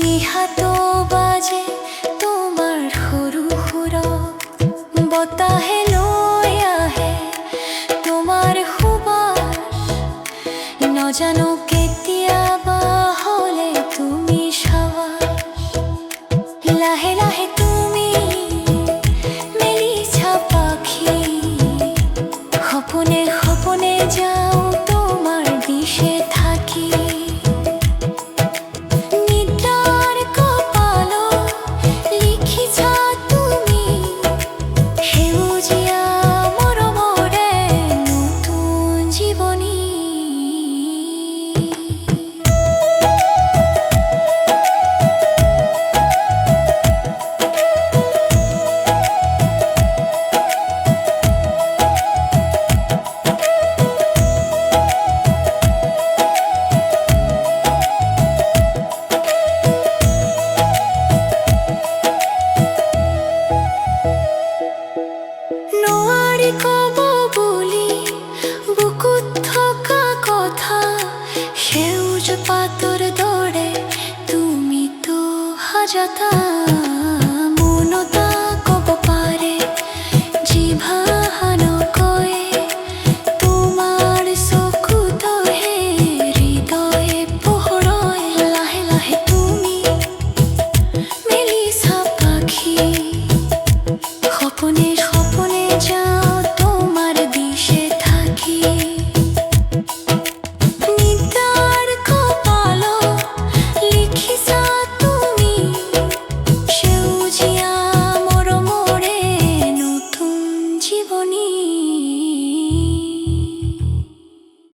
নিহাত বাজে তোমাৰ সৰু সুৰক বতাহে লৈ আহে তোমাৰ সুবাস নজানো কেতিয়াবা হ'লে তুমি সাৱাস লাহে লাহে তুমি মেলিছা পাখি সপনে সপনে যাও তোমার দিশে থাকি নিদ্রার কপালো লিখিছা তুমি সেউজীয়া মৰমৰে নতুন জীৱনী নোৱাৰি ক'ব বুলি বুকুত থকা কথা সেউজ পাতৰ দৰে তুমিতো হাজাতা